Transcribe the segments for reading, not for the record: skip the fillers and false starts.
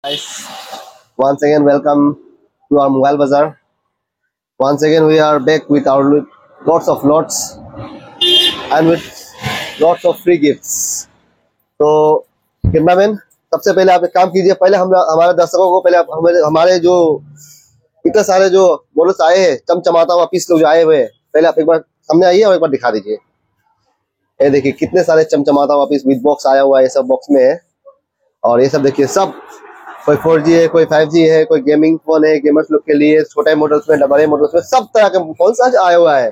Guys, once again welcome to our mobile bazaar. Once again we are back with our lots and with lots of free gifts. तो cameraman सबसे पहले आप एक काम कीजिए, पहले हम हमारे दर्शकों को पहले हमारे जो इतने सारे जो मॉडल्स आए हैं चमचमाता हुआ पीस लोग जो आए हुए हैं, पहले आप एक बार सामने आइए और एक बार दिखा दीजिए। ये देखिए कितने सारे चमचमाता हुआ पीस विद बॉक्स आया हुआ है, ये सब बॉक्स में है। और ये सब देखिए सब कोई 4G है, कोई 5G है, कोई गेमिंग फोन है, गेमर्स लोग के लिए छोटे मॉडल्स में, बड़े मॉडल्स में सब तरह के फोन आज आया हुआ है।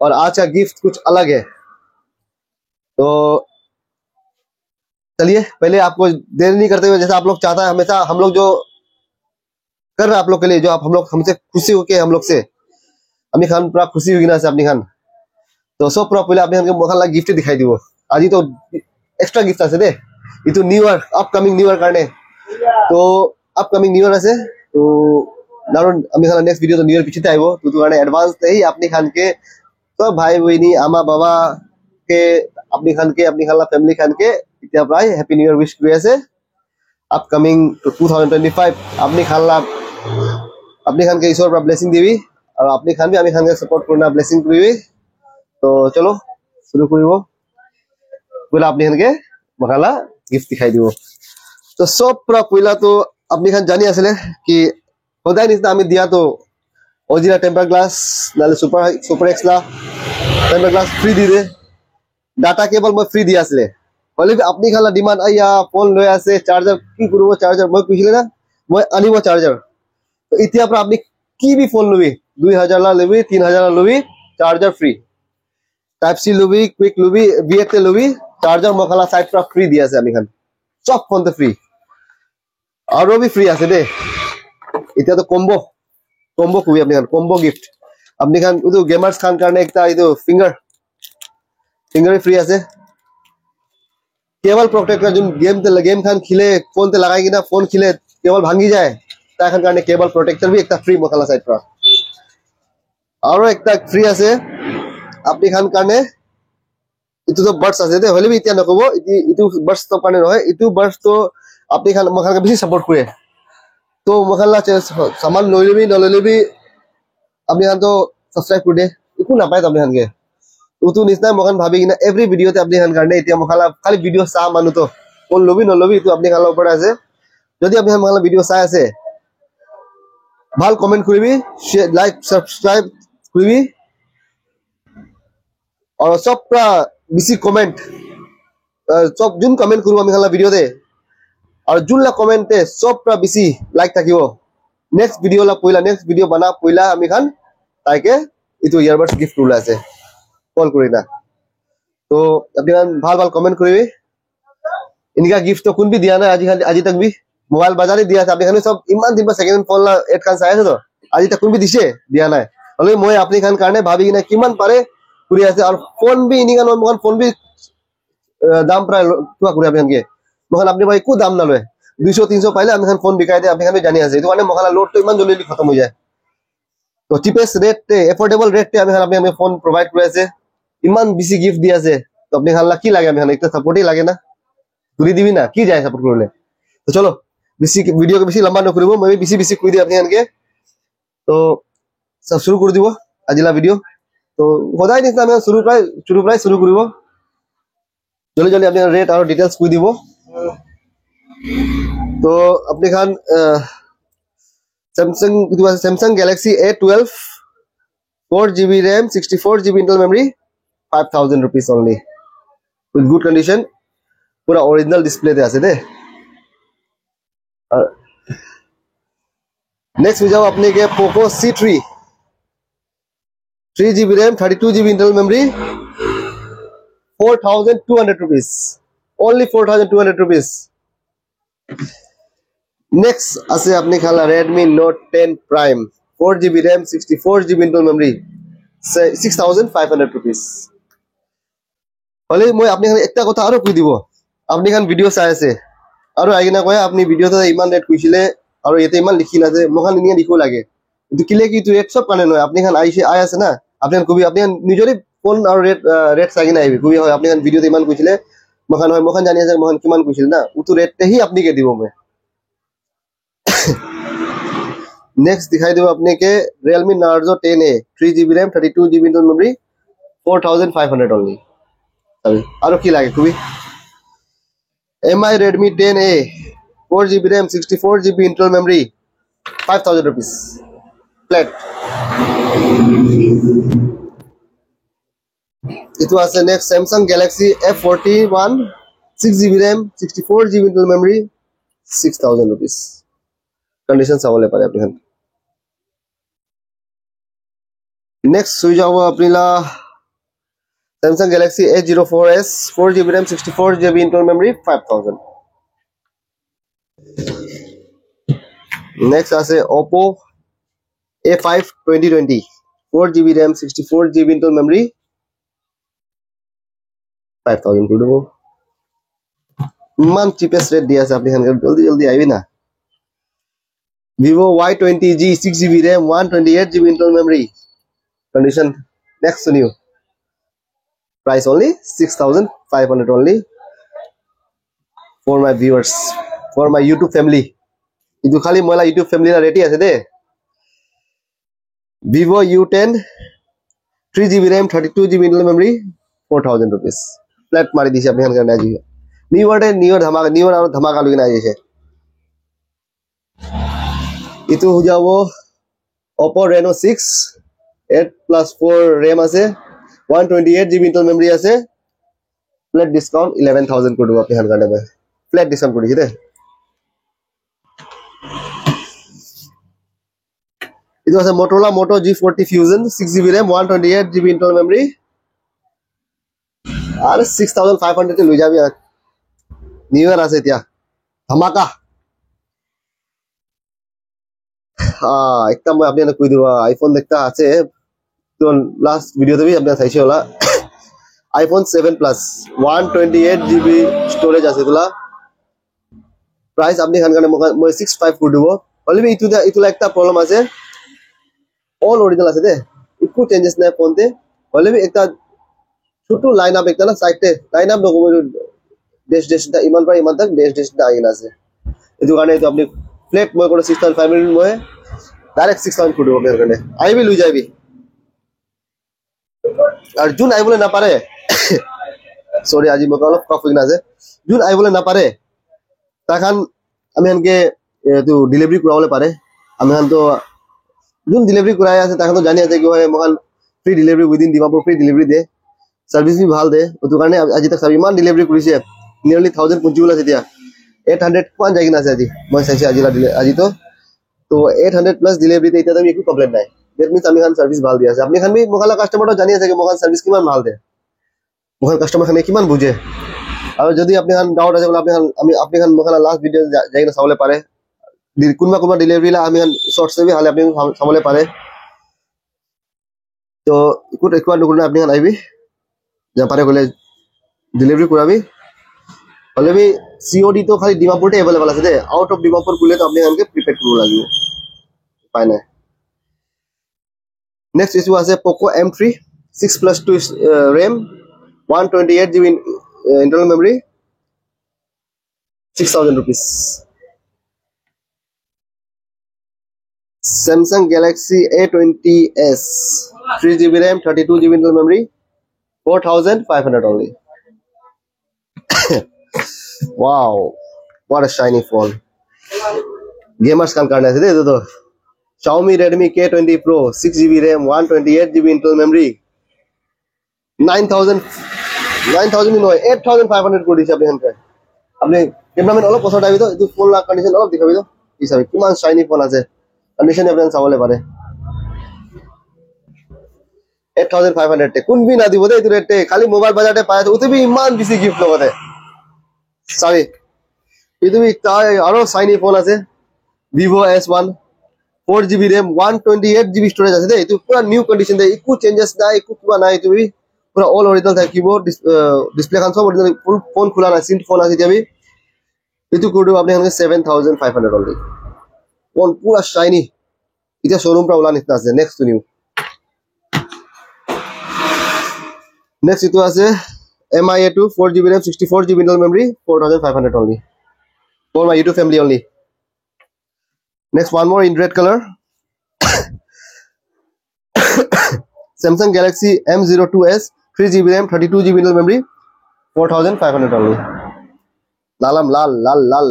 और आज का गिफ्ट कुछ अलग है। तो चलिए पहले आपको देर नहीं करते हुए, जैसा आप लोग चाहता है हमेशा हम लोग जो कर रहे हैं आप लोग के लिए, जो आप हम लोग हमसे खुशी होके हम लोग से आमिर खान पूरा खुशी होगी ना से आमिर खान, तो सब पूरा पहले आमिर खान के मोखाला गिफ्ट दिखाई दी। आज ही तो एक्स्ट्रा गिफ्ट আছে দে, ये तो new year upcoming new year करने, तो अपकमिंग न्यू ईयर আছে তো নারণ আমি খান নেক্সট ভিডিও তো নিউ ইয়ার পিছতে আইবো, তো তো কারণে অ্যাডভান্স তেই আপনি খান के তো ভাই বইনি আমা বাবা के আপনি খান के আপনি খানলা ফ্যামিলি খান के ইতিয়া প্রায় হ্যাপি নিউ ইয়ার উইশ করে আছে अपकमिंग टू 2025। আপনি খানলা আপনি খান के ईश्वर पर ब्लेसिंग দিবি আর আপনি খান भी আমি খান के सपोर्ट करना ब्लेसिंग করিবি। তো চলো শুরু করিব। পহলা আপনি খান के মখালা গিফট দেখাই দিব। तो सब पूरा पहला तो अपनी खान जानी आसले कि होदाय निसना आमी दिया तो ओजिला टेम्पर ग्लास नाले सुपर एक्सला टेम्पर ग्लास फ्री दी दे, डाटा केबल मैं फ्री दिया आसले बोले अपनी खाला डिमांड आइया फोन लय आसे चार्जर की करबो, चार्जर मैं कइছিলে ना मैं आनिबो चार्जर। तो इतिया पर अपनी की भी फोन लबी 2000 ला लबी 3000 ला लबी चार्जर फ्री, टाइप सी लबी क्विक लबी V8 लबी चार्जर मखाला साइड पर फ्री दिया आसे आमी खान सब फोन तो फ्री और भी फ्री আছে দে। এটা তো কম্বো কম্বো কবি আপনি খান কম্বো গিফট আপনি খান তো গেমার্স খান কারণে একটা এই তো ফিঙ্গার फ्री আছে। केबल प्रोटेक्टर जो गेम खान खिले फोन ते लगाएगी ना, फोन खिले केबल भांगी जाए ता खान कारणে केबल प्रोटेक्टर भी একটা फ्री মকালা সাইড পৰা আৰু একটা फ्री আছে আপনি খান কারণে इतु तो बर्ड्स আছে দে হলে ইতিয়া নকব ইতু बर्ड्स তো কারণে নহয়, ইতু बर्ड्स तो আপনি খান মখান বেশি সাপোর্ট করে তো মখালা সামান লইলেবি নলইলেবি আপনি খান তো সাবস্ক্রাইব করে দে একো না পায় আপনি খান के তো নিছনা মখান ভাবি কিনা এভরি ভিডিওতে আপনি খান কারণে ইতিয়া মখালা খালি ভিডিও চা মানু তো কোন লবি নলবি তো আপনি খালা উপর আছে। যদি আপনি মখালা ভিডিও চাই আছে ভাল কমেন্ট করিবি, লাইক সাবস্ক্রাইব করিবি और सब पूरा बेसी कमेंट सब जोन कमेंट करू আমি খালা ভিডিওতে और जुनला कमेंटे सब पूरा बेसी लाइक থাকিব नेक्स्ट वीडियो ला पहला नेक्स्ट वीडियो बना पहला आमी खान ताके इतो इयरबड्स गिफ्ट रुला আছে कॉल करी ना। तो আপনি ভাল ভাল कमेंट करिबे इनका गिफ्ट तो कुन भी दिया ना आज तक भी मोबाइल बाजार ही दिया था আপনি খান सब इमान दिन पर सेकंड फोन ला एड खान आए तो आज तक कुन भी दिसे दिया ना हले মই আপনি খান কারণে ভাবি না কিমান পারে পুরি আছে और फोन भी इनिका मोबाइल फोन भी दाम प्राय क्या করে আপনি খানকে মখান আপনি ভাই কো দাম না লয় 200 300 পাইলে আমি খান ফোন বিকাই দে আপনি খান জানি আছে, এটো মানে মখালা লোড তো ইমান জলদি খতম হৈ যায়। তো চিপেস্ট রেট তে এফোর্ডেবল রেট তে আমি খান আপনি ফোন প্রোভাইড করে আছে, ইমান বেশি গিফট দি আছে। তো আপনি খানলা কি লাগে আমি খান একটা সাপোর্টই লাগে না, তুলি দিবি না কি যায় সাপোর্ট করলে। তো চলো বেশি ভিডিও को বেশি লম্বা ন করিব, মই বেশি বেশি কই দি আপনি খানকে তো সব শুরু করে দিব আজিলা ভিডিও। তো হোদাই নিছনা আমি শুরু প্রায় শুরু করিব। জলদি জলদি আপনি রেট और ডিটেইলস কই দিব। तो अपने Khan Samsung Galaxy A12 4GB RAM 64GB internal memory 5000 rupees only with good condition पूरा ओरिजिनल डिस्प्ले दे आसे दे। नेक्स्ट हो जाओ अपने के Poco C3 3GB RAM 32GB internal memory 4200 rupees only 4200 rupees. Next আছে আপনি খালা Redmi Note 10 Prime 4GB RAM 64GB internal memory 6500 rupees. হলে মই আপনি একটা কথা আৰু কই দিব আপনি খান ভিডিও চাই আছে আৰু আইনা কয় আপনি ভিডিওতে ইমান রেট কইছিলে আৰু এতে ইমান লিখিলা যে মখান নিয়া লিখো লাগে কিন্তু কিলে কি তুই এক সব কানে নয় আপনি খান আই আছে না আপনি কবি আপনি নিজরে ফোন আৰু রেট চাই না আইবি কবি হয় আপনি খান ভিডিওতে ইমান কইছিলে মখান হয় মখান জানি আছে মখান কিমান কইছিল না উতো রেটতে হি আপনি কে দিব মই नेक्स्ट दिखाई देबो अपने के Realme Narzo 10A 3GB RAM 32GB internal memory 4500 only अभी आरो की लागे कुबी MI Redmi 10A 4GB RAM 64GB internal memory 5000 rupees flat it was the next Samsung Galaxy F41 6GB RAM 64GB internal memory 6000 rupees condition सावले पारे अपने next सुई जाओ अपनीला Samsung Galaxy A04s 4GB RAM 64GB internal memory 5000 next आसे Oppo A5 2020 4GB RAM 64GB internal memory 5000 को दो मान cheapest rate दिया से अपने हन जल्दी जल्दी आइए ना Vivo Y20G 6GB RAM 128GB internal memory condition next new price only 6500 only for my viewers for my YouTube family idu khali moila YouTube family la ready ase de Vivo U10 3GB RAM 32GB internal memory 4000 rupees flat mari dise apni han karna ji new year aur dhamaka lugina aise itu ho jabo Oppo Reno 6 8+4 RAM ase 128GB internal memory ase flat discount 11000 ko do apni han karna mein flat discount kodi de it was a Motorola Moto G40 Fusion 6GB RAM 128GB internal memory और 6500 te loi jabi new year ase tia dhamaka ekta moi apni na koi diba iPhone ekta ase to last video te bhi apni saise hola iPhone 7 Plus 128GB storage ase tula price apni kan karne moi 65 ko dibo only itu la ekta problem ase all original ase de ikku changes na phone te only ekta chutu line up ekta na side te line up no dash da iman par iman tak dash da agina ase etu karne to apni flat moi ko 6500 moi direct 6000 ko dibo mer karne ai bi lui jaibi R June আইবলে না পারে sorry আজি মই অলপ কফ হই না আছে June আইবলে না পারে তাখান আমি আনকে তো ডেলিভারি করাবলে পারে আমি হান তো জুন ডেলিভারি করাই আছে তাখান তো জানি আছে কি হয় মহান free delivery within Dimapur free delivery দে সার্ভিস বি ভাল দে ওতো কারণে আজি তক সব ইমান ডেলিভারি কৰিছে নিয়ারলি 1000 পঞ্চিবল আছে দিয়া 800 কোন যাই না আছে আজি মই চাইছে আজি তো 800 প্লাস ডেলিভারি তে এটা আমি একো কমপ্লেইন নাই that means আমি খান সার্ভিস ভাল দিয়া আছে আপনি খান বি মোখালা কাস্টমার তো জানি আছে কি মোখান সার্ভিস কিমান ভাল দে মোখান কাস্টমার খানে কিমান বুঝে আর যদি আপনি খান ডাউট আছে বলে আপনি খান মোখালা লাস্ট ভিডিও যাই না সাবলে পারে কোনবা ডেলিভারি লা আমি খান শর্টস বি হালে আপনি সাবলে পারে তো একো রিকোয়ার্ড নকরলে আপনি খান আইবি যা পারে বলে ডেলিভারি করাবি হলে বি সিওডি তো খালি ডিমাপুরতে अवेलेबल আছে দে আউট অফ ডিমাপুর কুলে তো আপনি খানকে প্রিপেড করব লাগিব পায় না Next issue was a Poco M3 6+2 RAM 128GB internal memory 6000 rupees Samsung Galaxy A20s 3GB RAM 32GB internal memory 4500 only wow what a shiny phone gamers can karna hai de to Xiaomi Redmi K20 Pro 6GB RAM 128GB internal memory 9000 no 8500 ko dise apni hanke apni cameraman olo posa dabi to etu phone la condition olo dikhabi to hisabe kiman shiny phone ase condition apni sabole pare 8500 te kun bi na dibo de etu rate te khali mobile bazar te paye to uti bi iman bisi gift logote sorry etu bi aro shiny phone ase Vivo S1 4GB RAM 128GB storage আছে দে এটো পুরা new condition দে একো changes নাই একো কিবা নাই এটো পুরা অল অরিজিনাল থাকে কিবোর্ড ডিসপ্লে খান সব অরিজিনাল ফুল ফোন খোলা না সিন্ট ফোন আছে যাবি এটো কোড আপনি হানকে 7500 অলরেডি ফোন পুরা শাইনি এটা শোরুম পৰা ওলা নিতা আছে নেক্সট টু নিউ নেক্সট এটো আছে MI A2 4GB RAM 64GB internal memory 4500 only for my YouTube family only Next one more in red color Samsung Galaxy M02s 3GB RAM 32GB internal memory 4500 only. Lalam lal.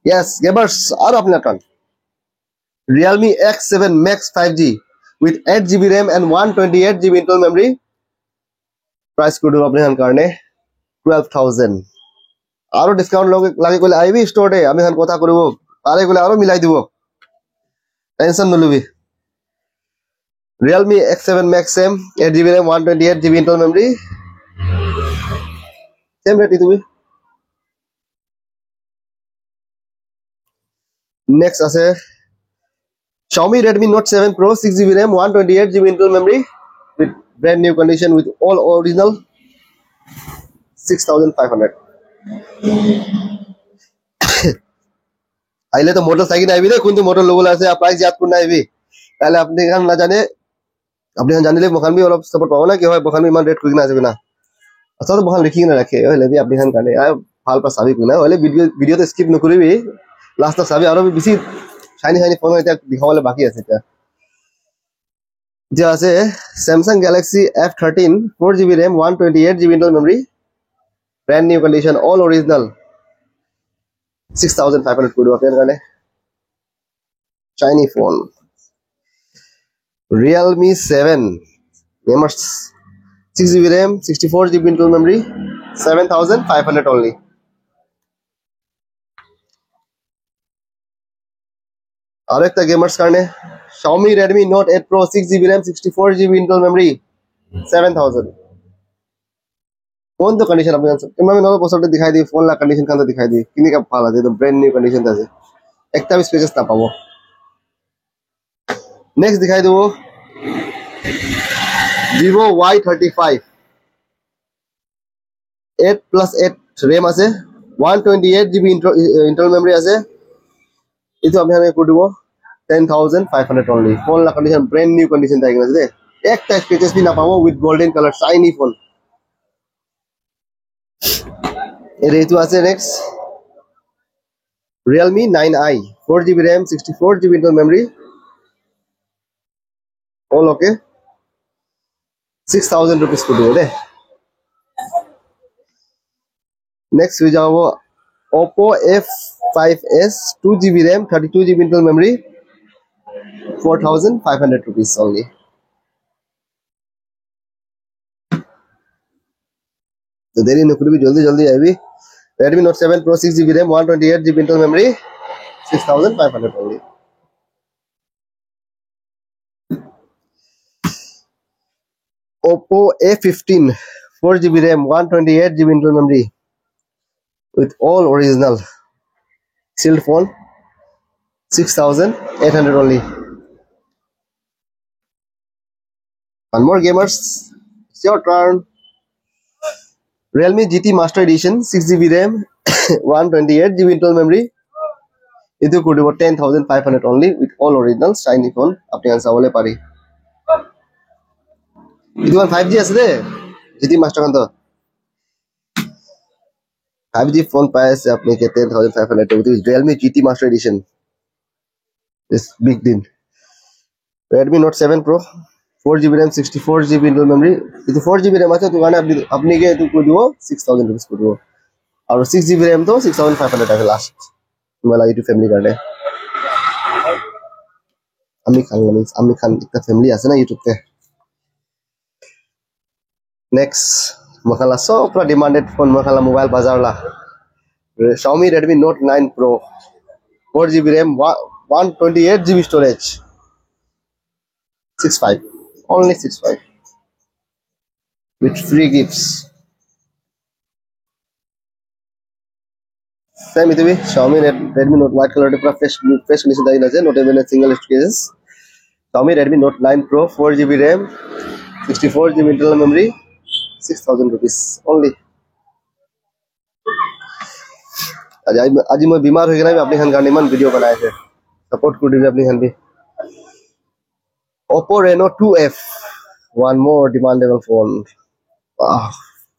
Yes, gamers are अपना turn. Realme X7 Max 5G with 8GB RAM and 128GB internal memory. Price को अपने हन करने 12,000. आरो discount लागे कोले IB store day আমি হন কথা করব আরে কোলে আরো মিলাই দিব tension নলবি Realme X7 Max M 8GB RAM 128GB internal memory same rate তুমি next আছে Xiaomi Redmi Note 7 Pro 6GB RAM 128GB internal memory with brand new condition with all original 6500 আইলে তো মোটরসাইকেল আইবি রে কোনটো motor লোবল আছে price याद করনা IB তাহলে আপনি গান না জানে আপনি জানিলে বখান বি অলপ সাপোর্ট পাবো না কি হয় বখান ইমান রেট কইনা আছে না আচ্ছা তো বখান লিখি না রাখে হলে বি আপনি গান কানে আর ভাল পা সাবি কইনা হলে ভিডিও তো স্কিপ নকরিবি লাস্ট তক সাবি আরো বেশি শাইনি ফোন এটা দেখাবলে বাকি আছে এটা যে আছে Samsung Galaxy F13 4GB RAM 128GB internal memory brand new condition all original 6500 করে আপনার কানে shiny phone Realme 7 gamers 6GB RAM 64GB internal memory 7500 only और एक gamers करने Xiaomi Redmi Note 8 Pro 6GB RAM 64GB internal memory 7000 phone तो condition अपने मैं normal poster दिखाई दी फोन ला कंडीशन का दिखाई दी किनी का फाला दे तो ब्रांड न्यू कंडीशन था से एकटा भी स्पेसेस ना पाबो नेक्स्ट दिखाई दो Vivo Y35 8+8 RAM আছে 128GB internal memory আছে इतो আমি আমি করে দেব 10500 only phone la condition brand new condition থাকি না দে একটা স্পেসেস भी না পাবো with golden color shiny phone এর এইতো আছে next Realme 9i 4GB RAM 64GB internal memory all okay 6000 rupees को दो दे next we जाओ Oppo F5s 2GB RAM 32GB internal memory 4500 rupees only तो देरी नौकरी भी जल्दी आएगी Redmi Note 7 Pro 6GB RAM 128GB internal memory 6500 only Oppo A15 4GB RAM 128GB internal memory with all original sealed phone 6800 only one more gamers it's your turn Realme GT Master Edition 6GB RAM 128GB internal memory itu could be 10500 only with all original shiny phone apni answer bole pari itu 5G আছে রে GT Master kan to 5G phone paise apni ke 10500 with Realme GT Master Edition this big deal Redmi Note 7 Pro 4GB RAM 64GB internal memory itu 4GB RAM আছে তো মানে আপনি কে itu করে দিব 6000 rupees করে দিব আর 6GB RAM তো 6500 টাকা লাস্ট তোমার লাগে ফ্যামিলি কার্ডে আমি খান একটা ফ্যামিলি আছে না ইউটিউব তে নেক্সট মখালা সব পুরা ডিমান্ডেড ফোন মখালা মোবাইল বাজার লা Xiaomi Redmi Note 9 Pro 4GB RAM 128GB storage 65 only 65 with free gifts same itu भी Xiaomi Redmi Note white color पूरा fresh condition दाई ना not even a single scratches Xiaomi Redmi Note 9 Pro 4GB RAM 64GB internal memory 6000 rupees only आज मैं बीमार हो गया ना अपने खान गाने मन वीडियो बनाए थे सपोर्ट कर दीजिए अपने खान भी Oppo Reno 2F one more demandable phone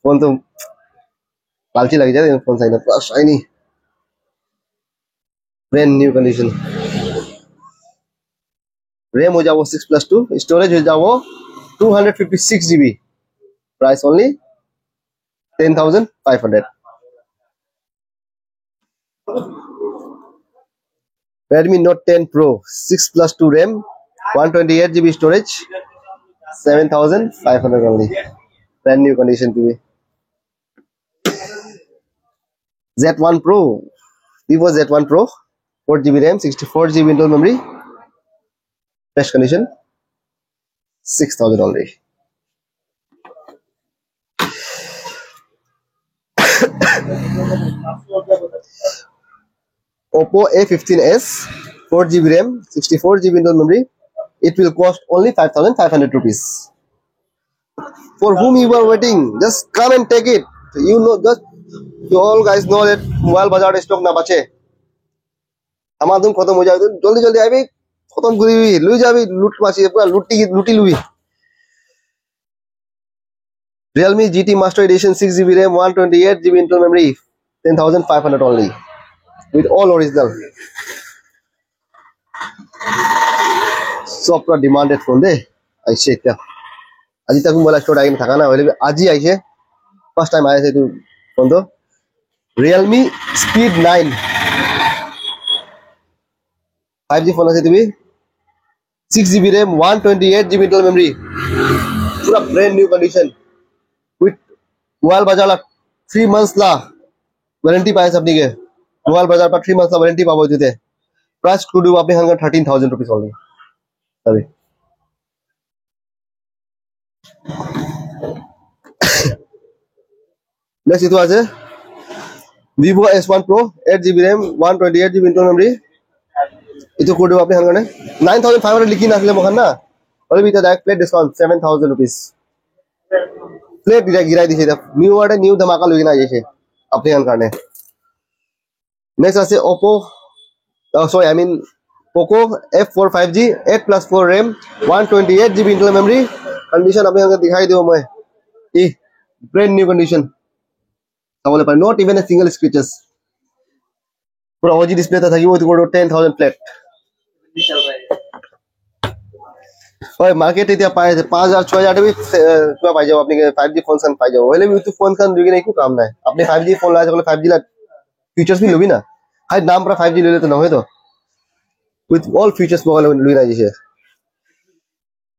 phone तो लालची लग जाए फोन साइन पूरा shiny brand new condition RAM हो जाओ 6+2, स्टोरेज हो जाओ 256 GB, price only 10,500. Redmi Note 10 Pro 6+2 RAM, 128 GB storage, 7,500 only. Brand new condition TV. Z1 Pro, Vivo Z1 Pro, 4 GB RAM, 64 GB internal memory, fresh condition, 6,000 only. Oppo A15s, 4 GB RAM, 64 GB internal memory. It will cost only 5,500 rupees. For whom you are waiting, just come and take it. You know, just you all guys know that mobile bazaar stock na bache. Amadum khatam ho jabe, jaldi jaldi aibi, khatam koribi, lui jabi, loot machi, pura luti lui. Realme GT Master Edition 6 GB RAM, 128 GB internal memory, 10,500 only, with all original. So pura demanded phone de. I say it. আজি তাক mobile store আইন থাকা না হইলে আজি আইছে first time আইছে তো ফোন তো Realme Speed 9 5G ফোন আছে তুমি 6GB RAM 128GB internal memory पूरा brand new condition with mobile बाजार 3 months ला वारंटी पाए अपनी के मोबाइल बाजार पर 3 months ला वारंटी पाबो दिते प्राइस टू डू अपने हंगा 13,000 रुपीस ओनली सॉरी नेक्स्ट इतो আছে Vivo S1 Pro 8GB RAM 128GB internal memory इतो कोड दो अपने हंगने 9,500 लिखी ना मखन ना और भी direct plate discount 7,000 rupees plate गिराई दिसे न्यू वर्ड न्यू धमाका लगिना जैसे अपने हन करने नेक्स्ट আছে Oppo sorry I mean Poco F4 5G 8+4 RAM 128GB internal memory condition अपने हंगे दिखाई दो मैं ई ब्रांड न्यू कंडीशन सामने पर not even a single scratches पूरा ओजी डिस्प्ले था कि वो 10,000 प्लेट ओए मार्केट इतना पाए 5,000 6,000 भी क्या पाई जाओ अपने 5G फोन सन पाई जाओ पहले भी तो फोन सन दुगी नहीं को काम ना है अपने 5G फोन लाए तो 5G ला फीचर्स भी लोगी ना हाय नाम पर 5G ले लेते ना हो तो विथ ऑल फीचर्स मोबाइल लोगी ना जैसे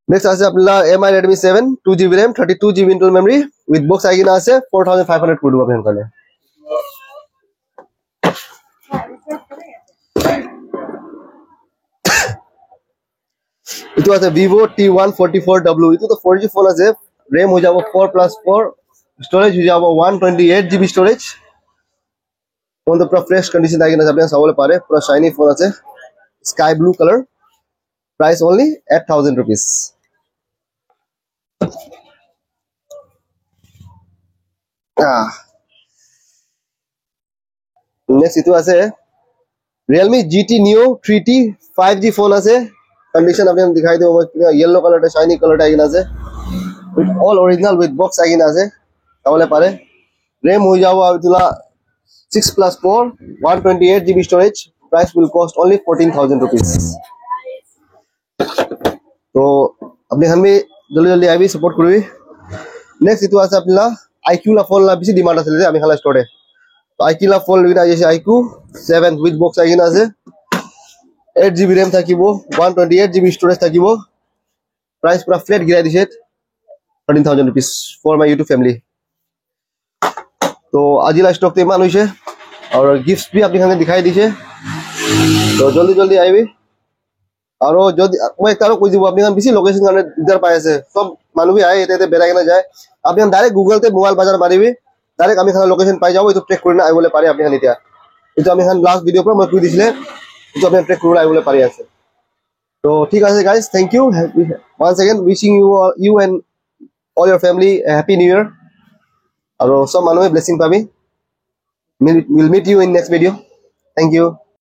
नेक्स्ट আছে अपना MI Redmi 7 2GB RAM 32GB internal memory with box आएगी ना আছে 4,500 कोड अपने करने इतो আছে Vivo T144W इतो तो 4G फोन আছে RAM हो जाबो 4+4 स्टोरेज हो जाबो 128GB स्टोरेज फोन तो पूरा फ्रेश कंडीशन आएगी ना अपने सबले पारे पूरा शाइनी फोन আছে sky blue colour price only 8,000 rupees next इतो আছে Realme GT Neo 3T 5G phone আছে कंडीशन अपने दिखाई दो येलो कलर टा शाइनी कलर टा आइना আছে with all original with box आइना আছে তাহলে পারে RAM हो जाओ तुला 6+4 128GB storage price will cost only 14,000 rupees तो अपने हम भी जल्दी जल्दी आइबी सपोर्ट करबी नेक्स्ट इतो আছে आपला IQ ला फोन ला बेसी डिमांड আছে আমি খালা স্টোরে तो IQ ला फोन लगिना जैसे IQ 7 विथ बॉक्स आइना আছে 8GB RAM থাকিবো 128GB स्टोरेज থাকিবো प्राइस पूरा फ्लैट गिराई दिसे 13,000 rupees for my YouTube family तो आजिला स्टॉक ते मान होइसे और गिफ्ट्स भी अपनी हंगे दिखाई दिसे तो जल्दी जल्दी आइबी और যদি মই একটারও কই দিব আপনি বেশি লোকেশন কারণে ইদার পাই আছে সব মানুষ भी आए এতে বেরাই না যায় আপনি ডাইরেক্ট গুগল তে মোবাইল বাজার মারিবি ডাইরেক্ট আমি খানা লোকেশন পাই যাবো তো ট্র্যাক করে না আই বলে পারি আপনি হানি দিয়া এটা আমি খান লাস্ট ভিডিও পর মই কই দিছিলে তো আপনি ট্র্যাক করে আই বলে পারি আছে তো ঠিক আছে guys thank you once again wishing you and all your family a happy new year और सब মানুহে ব্লেসিং পাবি we'll meet you in next video thank you